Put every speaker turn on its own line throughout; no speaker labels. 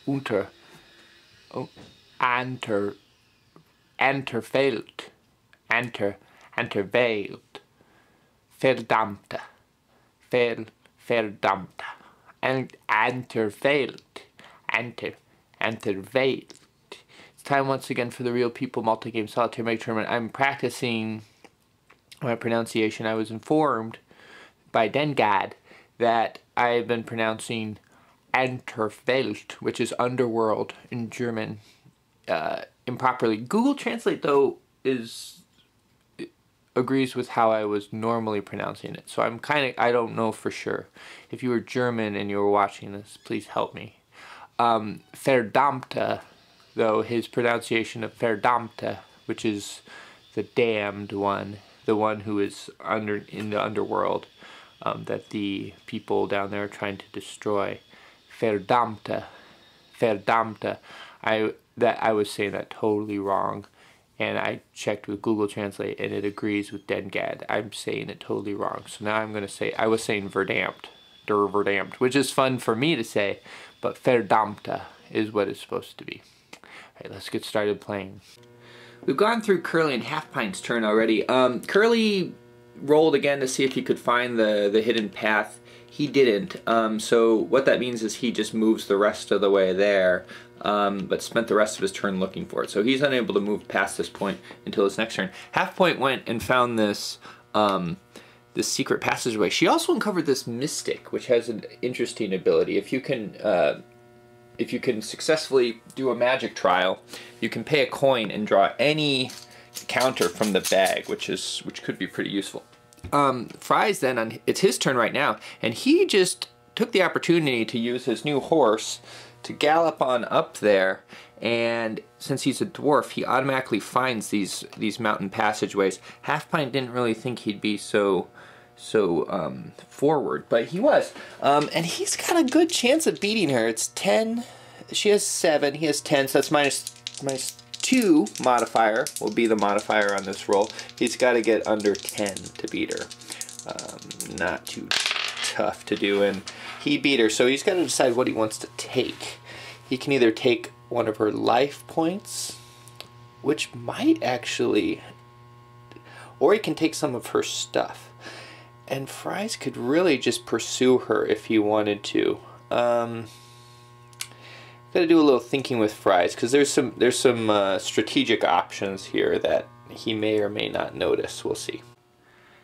unter, oh, anter, enterfehlt, enterveilt, verdammte, verdammte, and enterfehlt, enterveilt. It's time once again for the Real People Multi-Game Solitaire Mag Tournament. I'm practicing my pronunciation. I was informed by Dengad that I've been pronouncing Enterwelt, which is underworld in German, improperly. Google Translate, though, agrees with how I was normally pronouncing it. So I don't know for sure. If you were German and you were watching this, please help me. Verdammte, though, his pronunciation of Verdammte, which is the damned one, the one who is in the underworld, that the people down there are trying to destroy. Verdammte. I was saying that totally wrong, and I checked with Google Translate, and it agrees with Dengad. I'm saying it totally wrong. So now I'm going to say, I was saying verdammt, der verdammt, which is fun for me to say, but verdammte is what it's supposed to be. All right, let's get started playing. We've gone through Curly and Half Pint's turn already. Curly rolled again to see if he could find the hidden path. He didn't, so what that means is he just moves the rest of the way there, but spent the rest of his turn looking for it. So he's unable to move past this point until his next turn. Half Pint went and found this this secret passageway. She also uncovered this Mystic, which has an interesting ability. If you can successfly do a magic trial, you can pay a coin and draw any counter from the bag, which could be pretty useful. Fry's then, it's his turn right now, and he just took the opportunity to use his new horse to gallop on up there, and since he's a dwarf, he automatically finds these mountain passageways. Half Pint didn't really think he'd be so forward, but he was, and he's got a good chance of beating her. It's 10, she has 7, he has 10, so that's minus 2 modifier will be the modifier on this roll. He's got to get under 10 to beat her. Not too tough to do, and he beat her, so he's got to decide what he wants to take. He can either take one of her life points, which might actually, or he can take some of her stuff. And Fries could really just pursue her if he wanted to. Gotta do a little thinking with Fries, because there's some strategic options here that he may or may not notice. We'll see.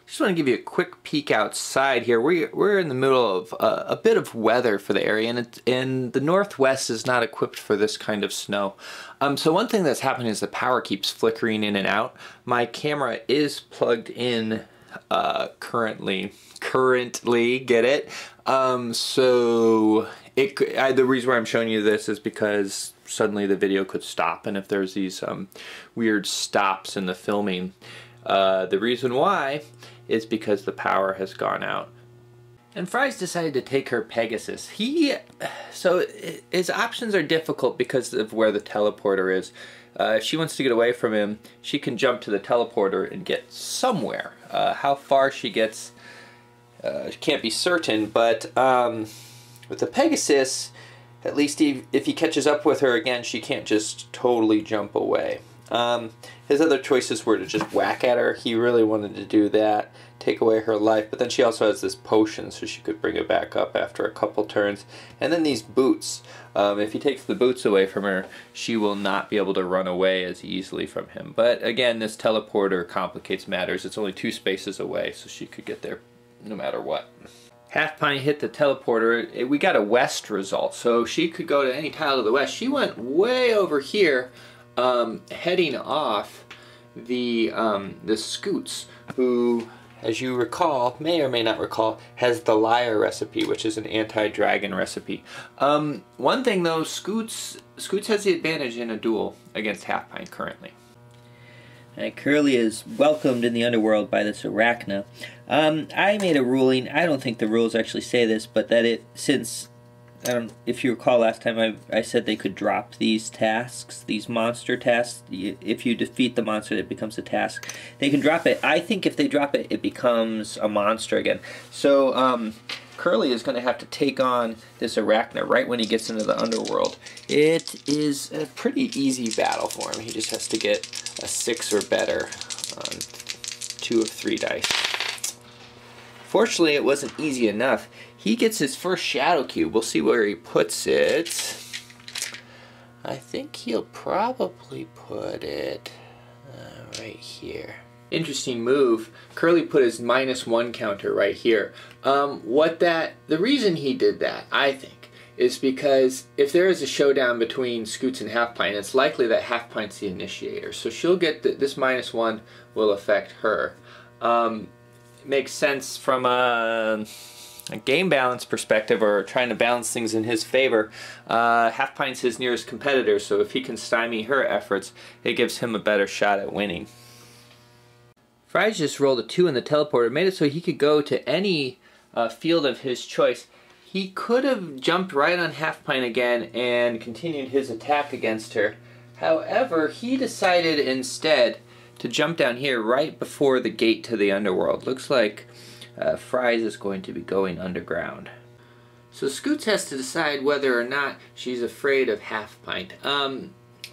Just want to give you a quick peek outside here. We're in the middle of a bit of weather for the area, and the Northwest is not equipped for this kind of snow. So one thing that's happening is the power keeps flickering in and out. My camera is plugged in currently, get it? So the reason why I'm showing you this is because suddenly the video could stop, and if there's these weird stops in the filming, the reason why is because the power has gone out. And Fries decided to take her Pegasus. So his options are difficult because of where the teleporter is. If she wants to get away from him, she can jump to the teleporter and get somewhere. How far she gets, can't be certain, but with the Pegasus, at least if he catches up with her again, she can't just totally jump away. His other choices were to just whack at her. He really wanted to do that, take away her life, but then she also has this potion, so she could bring it back up after a couple turns. And then these boots. If he takes the boots away from her, she will not be able to run away as easily from him. But again, this teleporter complicates matters. It's only 2 spaces away, so she could get there no matter what. Half Pint hit the teleporter. We got a west result, so she could go to any tile to the west. She went way over here, heading off the Scoots, who, as you recall, may or may not recall, has the liar recipe, which is an anti-dragon recipe. One thing though, Scoots has the advantage in a duel against Half Pint currently.
Curly is welcomed in the underworld by this Arachna. I made a ruling, I don't think the rules actually say this, but that since if you recall last time I said they could drop these tasks, these monster tasks. If you defeat the monster, it becomes a task. They can drop it. I think if they drop it, it becomes a monster again. So
Curly is going to have to take on this Arachna right when he gets into the underworld. It is a pretty easy battle for him. He just has to get a 6 or better on 2 of 3 dice. Fortunately, it wasn't easy enough. He gets his first shadow cube. We'll see where he puts it. I think he'll probably put it right here. Interesting move. Curly put his -1 counter right here. The reason he did that, I think, is because if there is a showdown between Scoots and Half Pint, it's likely that Half Pint's the initiator. So she'll get this -1 will affect her. Makes sense from a game balance perspective, or trying to balance things in his favor. Half Pint's his nearest competitor, so if he can stymie her efforts, it gives him a better shot at winning. Fries just rolled a 2 in the teleporter, made it so he could go to any field of his choice. He could have jumped right on Half Pint again and continued his attack against her. However, he decided instead to jump down here right before the gate to the underworld. Looks like Fries is going to be going underground. So Scoots has to decide whether or not she's afraid of Half Pint.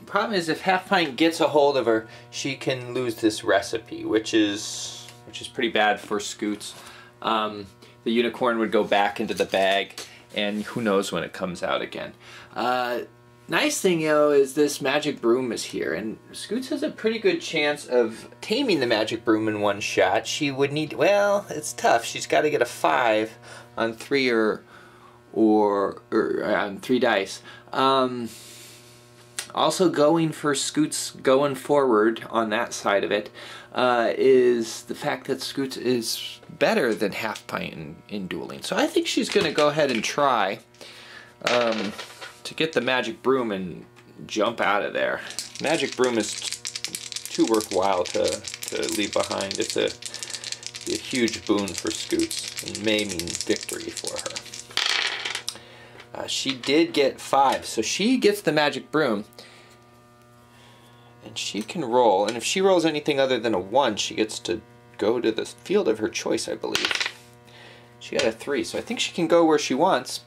Problem is, if Half Pint gets a hold of her, she can lose this recipe, which is pretty bad for Scoots. The unicorn would go back into the bag, and who knows when it comes out again. Nice thing, though, is this magic broom is here, and Scoots has a pretty good chance of taming the magic broom in one shot. She would need, well, it's tough. She's got to get a 5 on 3 or on 3 dice. Also going for Scoots going forward on that side of it is the fact that Scoots is better than Half Pint in dueling. So I think she's going to go ahead and try to get the magic broom and jump out of there. Magic broom is too worthwhile to leave behind. It's a huge boon for Scoots and may mean victory for her. She did get 5, so she gets the magic broom. And she can roll, and if she rolls anything other than a 1, she gets to go to the field of her choice, I believe. She got a 3, so I think she can go where she wants,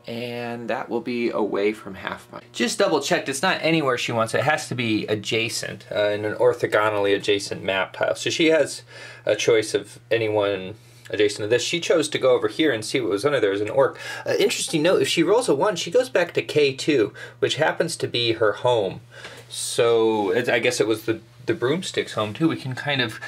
and that will be away from Half Pint. Just double checked, it's not anywhere she wants. It has to be adjacent, in an orthogonally adjacent map tile. So she has a choice of anyone adjacent to this. She chose to go over here and see what was under there as an orc. Interesting note, if she rolls a 1, she goes back to K2, which happens to be her home. So I guess it was the broomstick's home too. We can kind of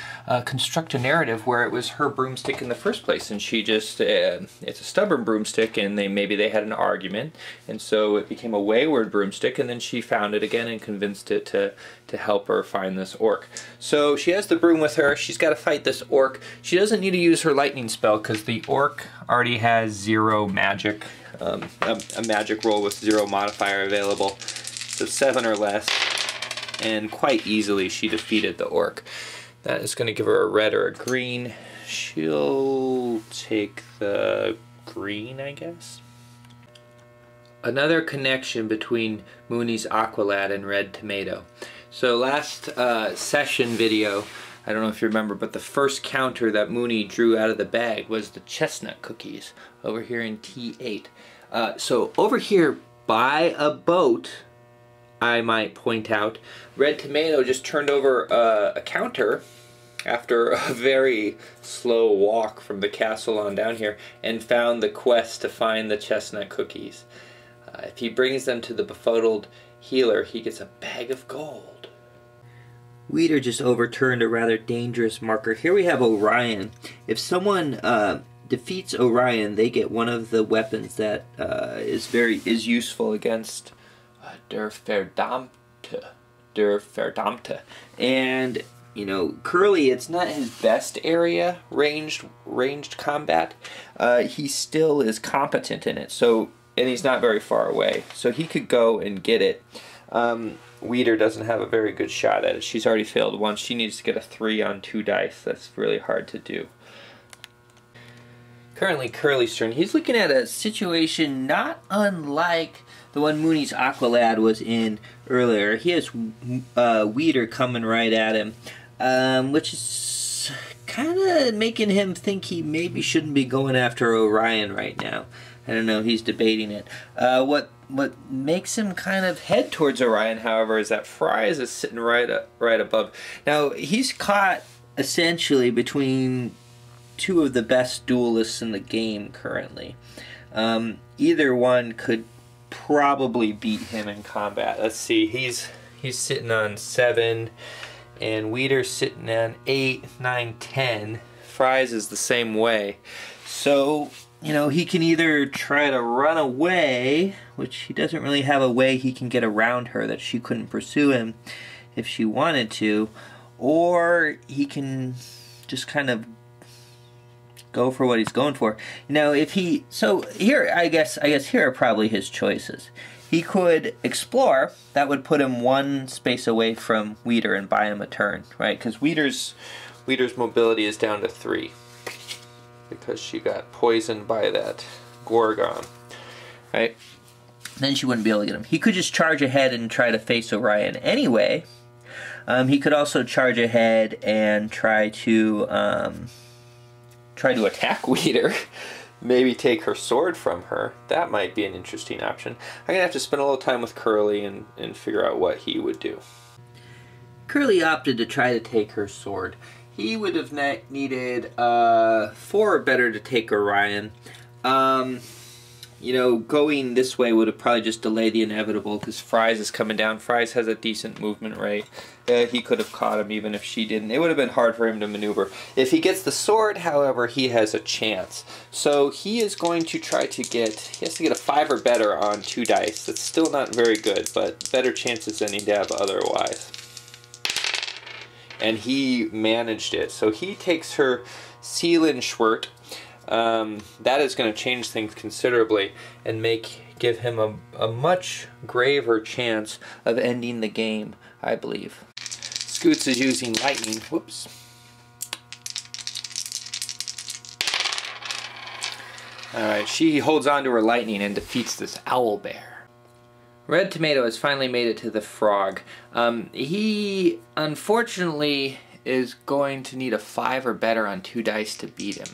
construct a narrative where it was her broomstick in the first place, and she just, it's a stubborn broomstick, and maybe they had an argument, and so it became a wayward broomstick, and then she found it again and convinced it to help her find this orc. So she has the broom with her. She's got to fight this orc. She doesn't need to use her lightning spell because the orc already has 0 magic, a magic roll with 0 modifier available. So 7 or less, and quite easily she defeated the orc. That is going to give her a red or a green. She'll take the green, I guess. Another connection between Mooney's Aqualad and Red Tomato. So last session video, I don't know if you remember, but the first counter that Mooney drew out of the bag was the chestnut cookies over here in T8. So over here by a boat, I might point out, Red Tomato just turned over a counter after a very slow walk from the castle on down here and found the quest to find the chestnut cookies. If he brings them to the befuddled healer, he gets a bag of gold.
Weeder just overturned a rather dangerous marker. Here we have Orion. If someone defeats Orion, they get one of the weapons that is useful against Der Verdammte. And, you know, Curly, it's not his best area, ranged combat. He still is competent in it, so, and he's not very far away, so he could go and get it. Weeder doesn't have a very good shot at it. She's already failed once. She needs to get a 3 on 2 dice. That's really hard to do. Currently, Curly's turn. He's looking at a situation not unlike the one Mooney's Aqualad was in earlier. He has Weeder coming right at him, which is kind of making him think he maybe shouldn't be going after Orion right now. I don't know, he's debating it. What makes him kind of head towards Orion, however, is that Fries is sitting right above. Now, he's caught essentially between two of the best duelists in the game currently. Either one could probably beat him in combat. Let's see, he's sitting on 7, and Weeder's sitting on 8, 9, 10. Fries is the same way. So, you know, he can either try to run away, which he doesn't really have a way he can get around her that she couldn't pursue him if she wanted to, or he can just kind of go for what he's going for. Now, if he... So, here, I guess here are probably his choices. He could explore. That would put him one space away from Weeder and buy him a turn, right? Because Weeder's mobility is down to 3. Because she got poisoned by that Gorgon, right? Then she wouldn't be able to get him. He could just charge ahead and try to face Orion anyway. He could also charge ahead and try to attack Weeder. Maybe take her sword from her. That might be an interesting option. I'm going to have to spend a little time with Curly and figure out what he would do. Curly opted to try to take her sword. He would have needed 4 or better to take Orion. You know, going this way would have probably just delayed the inevitable because Fries is coming down. Fries has a decent movement rate. He could have caught him even if she didn't. It would have been hard for him to maneuver. If he gets the sword, however, he has a chance. So he is going to try to get... He has to get a 5 or better on 2 dice. That's still not very good, but better chances than he'd have otherwise. And he managed it. So he takes her Seelenschwert. That is going to change things considerably and give him a much graver chance of ending the game, I believe. Scoots is using lightning. Whoops. Alright, she holds on to her lightning and defeats this owlbear. Red Tomato has finally made it to the frog. He, unfortunately, is going to need a 5 or better on 2 dice to beat him.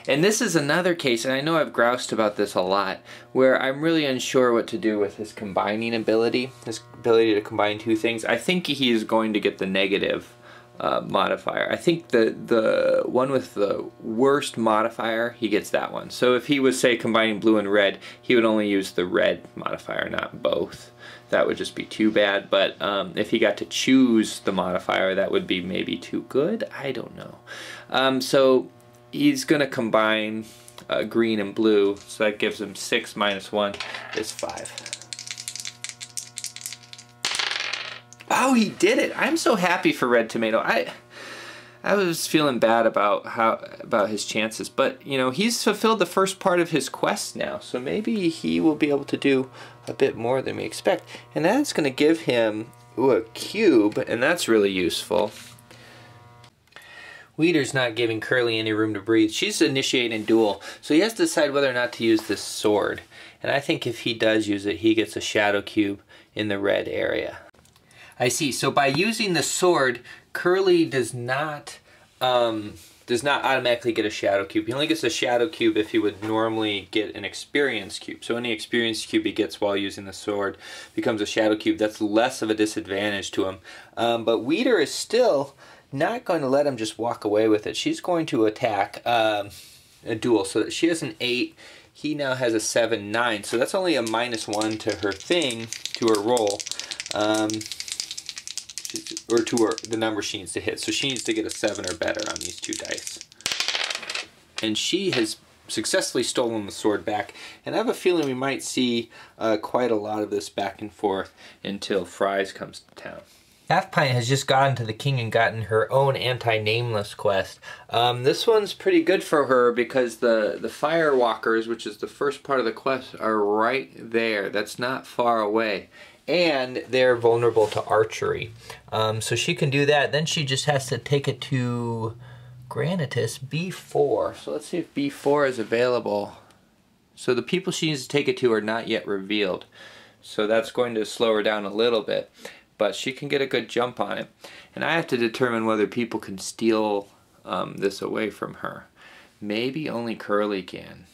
And this is another case, and I know I've groused about this a lot, where I'm really unsure what to do with his combining ability, his ability to combine 2 things. I think he is going to get the negative modifier. I think the one with the worst modifier, he gets that one. So if he was, say, combining blue and red, he would only use the red modifier, not both. That would just be too bad, but if he got to choose the modifier, that would be maybe too good. I don't know. So he's going to combine green and blue, so that gives him 6 minus 1 is 5. Oh, he did it! I'm so happy for Red Tomato. I was feeling bad about his chances, but you know, he's fulfilled the first part of his quest now, so maybe he will be able to do a bit more than we expect. And that's going to give him a cube, and that's really useful. Weeder's not giving Curly any room to breathe. She's initiating duel, so he has to decide whether or not to use this sword. And I think if he does use it, he gets a shadow cube in the red area. I see. So by using the sword, Curly does not automatically get a shadow cube. He only gets a shadow cube if he would normally get an experience cube. So any experience cube he gets while using the sword becomes a shadow cube. That's less of a disadvantage to him. But Weeder is still not going to let him just walk away with it. She's going to attack a duel. So that she has an 8. He now has a 7, 9. So that's only a -1 to her thing, to her roll. Or to the number she needs to hit. So she needs to get a 7 or better on these 2 dice. And she has successfully stolen the sword back. And I have a feeling we might see quite a lot of this back and forth until Fries comes to town. Half Pint has just gotten to the king and gotten her own anti-nameless quest. This one's pretty good for her because the Firewalkers, which is the first part of the quest, are right there. That's not far away. And they're vulnerable to archery. So she can do that. Then she just has to take it to Granitus B4. So let's see if B4 is available. So the people she needs to take it to are not yet revealed. So that's going to slow her down a little bit. But she can get a good jump on it. And I have to determine whether people can steal
this away from her. Maybe only Curly can.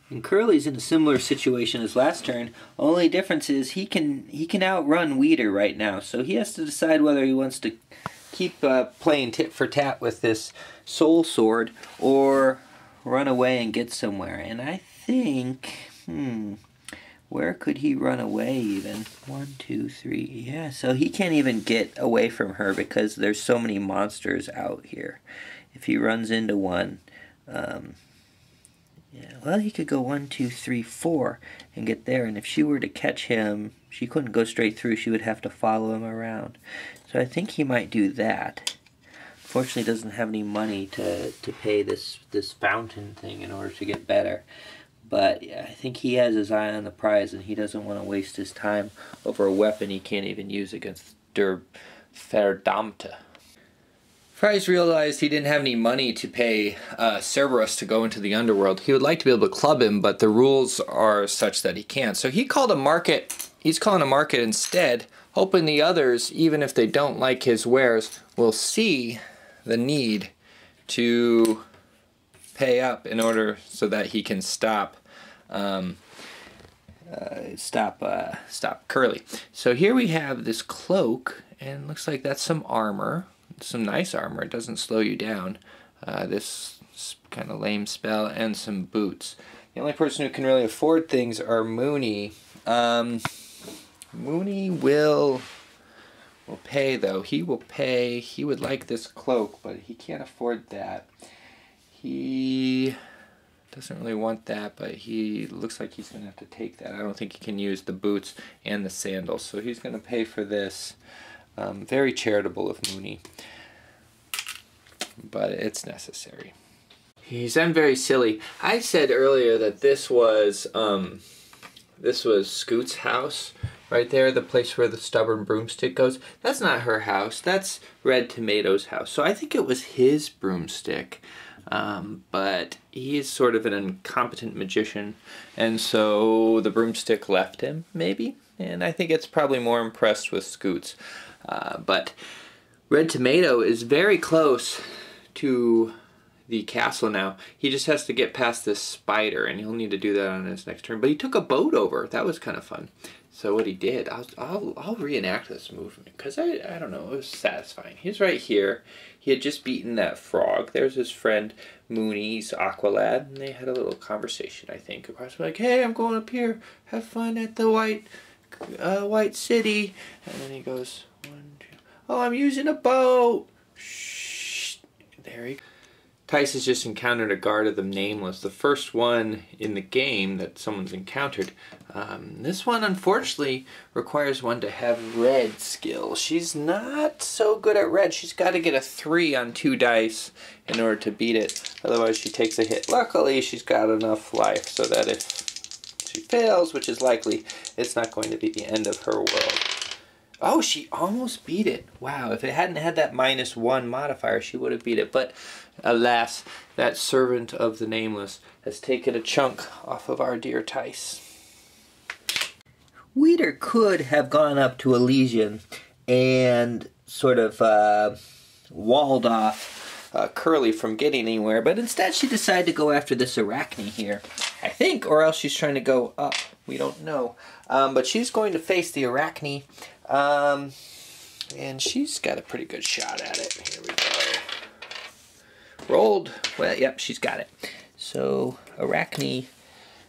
And Curly's in a similar situation as last turn. Only difference is he can outrun Weeder right now, so he has to decide whether he wants to keep playing tit for tat with this Soul Sword or run away and get somewhere. And I think, where could he run away even? 1, 2, 3, yeah. So he can't even get away from her because there's so many monsters out here. If he runs into one, yeah, well, he could go 1, 2, 3, 4 and get there. And if she were to catch him, she couldn't go straight through. She would have to follow him around. So I think he might do that. Fortunately, doesn't have any money to pay this fountain thing in order to get better. But yeah, I think he has his eye on the prize, and he doesn't want to waste his time over a weapon he can't even use against Der Verdammte. Fries realized he didn't have any money to pay Cerberus to go into the underworld. He would like to be able to club him, but the rules are such that he can't. So he called a market. He's calling a market instead, hoping the others, even if they don't like his wares, will see the need to pay up in order so that he can stop Curly. So here we have this cloak, and looks like that's some armor. Some nice armor. It doesn't slow you down. This kind of lame spell, and some boots. The only person who can really afford things are Mooney. Mooney will pay, though. He will pay. He would like this cloak, but he can't afford that. He doesn't really want that, but he looks like he's going to have to take that. I don't think he can use the boots and the sandals, so he's going to pay for this. Very charitable of Mooney, but it's necessary. He's then very silly. I said earlier that this was Scoot's house right there, the place where the stubborn broomstick goes. That's not her house. That's Red Tomato's house. So I think it was his broomstick. But he is sort of an incompetent magician, and so the broomstick left him, maybe? And I think it's probably more impressed with Scoots. But Red Tomato is very close to the castle now. He just has to get past this spider, and he'll need to do that on his next turn. But he took a boat over. That was kind of fun. So what he did, I'll reenact this movement, because I don't know, it was satisfying. He's right here. He had just beaten that frog. There's his friend Mooney's Aqualad, and they had a little conversation, I think. Across, like, hey, I'm going up here. Have fun at the White City. And then he goes, 1, 2. Oh, I'm using a boat. Shh. There he goes. Tice has just encountered a guard of the Nameless, the first one in the game that someone's encountered. This one, unfortunately, requires one to have red skill. She's not so good at red. She's got to get a 3 on 2 dice in order to beat it. Otherwise, she takes a hit. Luckily, she's got enough life so that if she fails, which is likely, it's not going to be the end of her world. Oh, she almost beat it. Wow, if it hadn't had that -1 modifier, she would have beat it. But alas, that servant of the Nameless has taken a chunk off of our dear Tice. Weeder could have gone up to Elysian and sort of walled off
Curly from getting anywhere, but instead she decided to go after this Arachne here, I think, or else she's trying to go up. We don't know. But she's going to face the Arachne, and she's got a pretty good shot at it. Here we go. Rolled. Well, yep, she's got it. So Arachne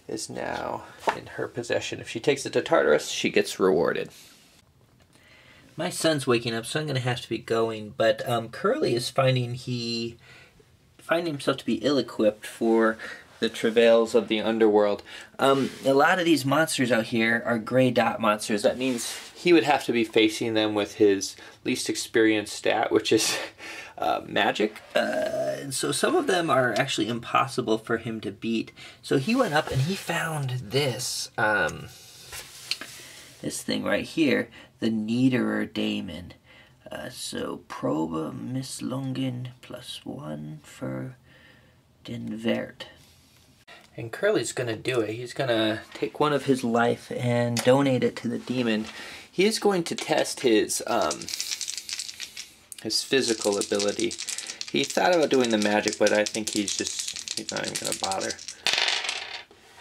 is now in her possession. If she takes it to Tartarus, she gets rewarded.
My son's waking up, so I'm going to have to be going. But Curly is finding himself to be ill-equipped for
the travails of the underworld.
A lot of these monsters out here are gray dot monsters.
That means he would have to be facing them with his least experienced stat, which is magic.
And so some of them are actually impossible for him to beat. So he went up and he found this this thing right here, the Niederer Daemon. So Proba Misslungen +1 for den Wert.
And Curly's going to do it. He's going to take one of his life and donate it to the demon. He is going to test his physical ability. He thought about doing the magic, but I think he's not even going to bother.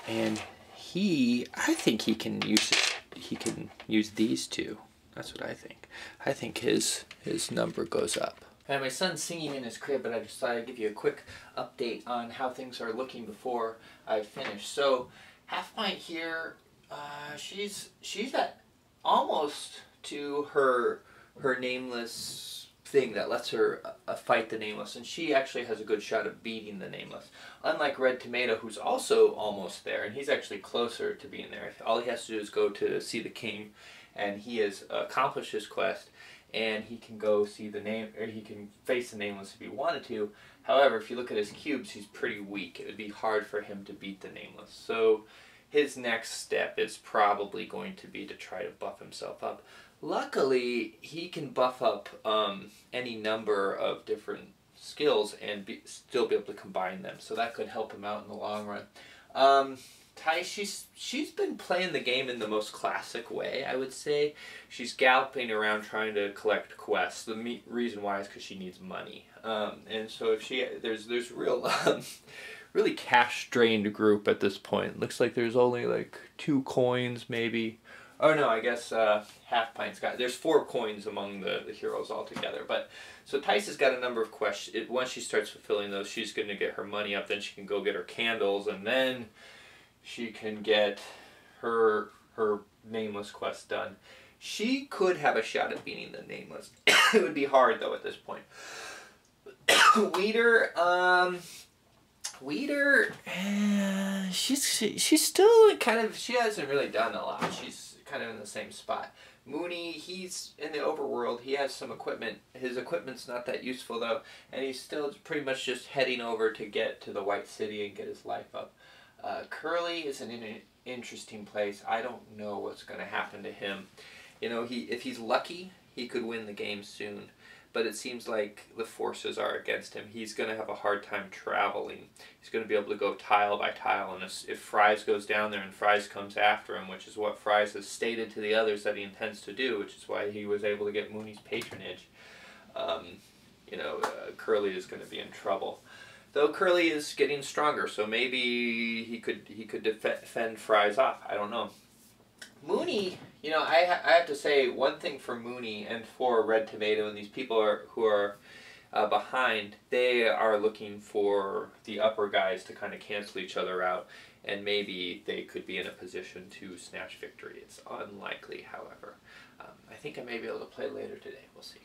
And I think he can use these two. That's what I think. I think his number goes up. And my son's singing in his crib, but I just thought I'd give you a quick update on how things are looking before I finish. So, half pint here, she's at almost to her nameless thing that lets her fight the nameless, and she actually has a good shot of beating the nameless. Unlike Red Tomato, who's also almost there, and he's actually closer to being there. All he has to do is go to see the king, and he has accomplished his quest, and he can go see he can face the nameless if he wanted to. However, if you look at his cubes, he's pretty weak. It would be hard for him to beat the nameless. So his next step is probably going to be to try to buff himself up. Luckily, he can buff up any number of different skills and still be able to combine them. So that could help him out in the long run. Tai, she's been playing the game in the most classic way, I would say. She's galloping around trying to collect quests. The reason why is because she needs money. And so if there's real really cash-drained group at this point. Looks like there's only like 2 coins maybe. Oh no, I guess Half Pint's there's 4 coins among the heroes altogether. But so Tice has got a number of quests. Once she starts fulfilling those, she's going to get her money up. Then she can go get her candles, and then she can get her nameless quest done. She could have a shot at beating the nameless. It would be hard though at this point. Weeder, she's still she hasn't really done a lot. She's kind of in the same spot. Mooney, he's in the overworld. He has some equipment. His equipment's not that useful though, and he's still pretty much just heading over to get to the White City and get his life up. Curly is in an interesting place. I don't know what's going to happen to him. You know, if he's lucky, he could win the game soon. But it seems like the forces are against him. He's going to have a hard time traveling. He's going to be able to go tile by tile. And if Fries goes down there and Fries comes after him, which is what Fries has stated to the others that he intends to do, which is why he was able to get Mooney's patronage, Curly is going to be in trouble. Though Curly is getting stronger, so maybe he could defend Fries off. I don't know. Mooney, I have to say one thing for Mooney and for Red Tomato and these people who are behind, they are looking for the upper guys to kind of cancel each other out, and maybe they could be in a position to snatch victory. It's unlikely, however. I think I may be able to play later today. We'll see.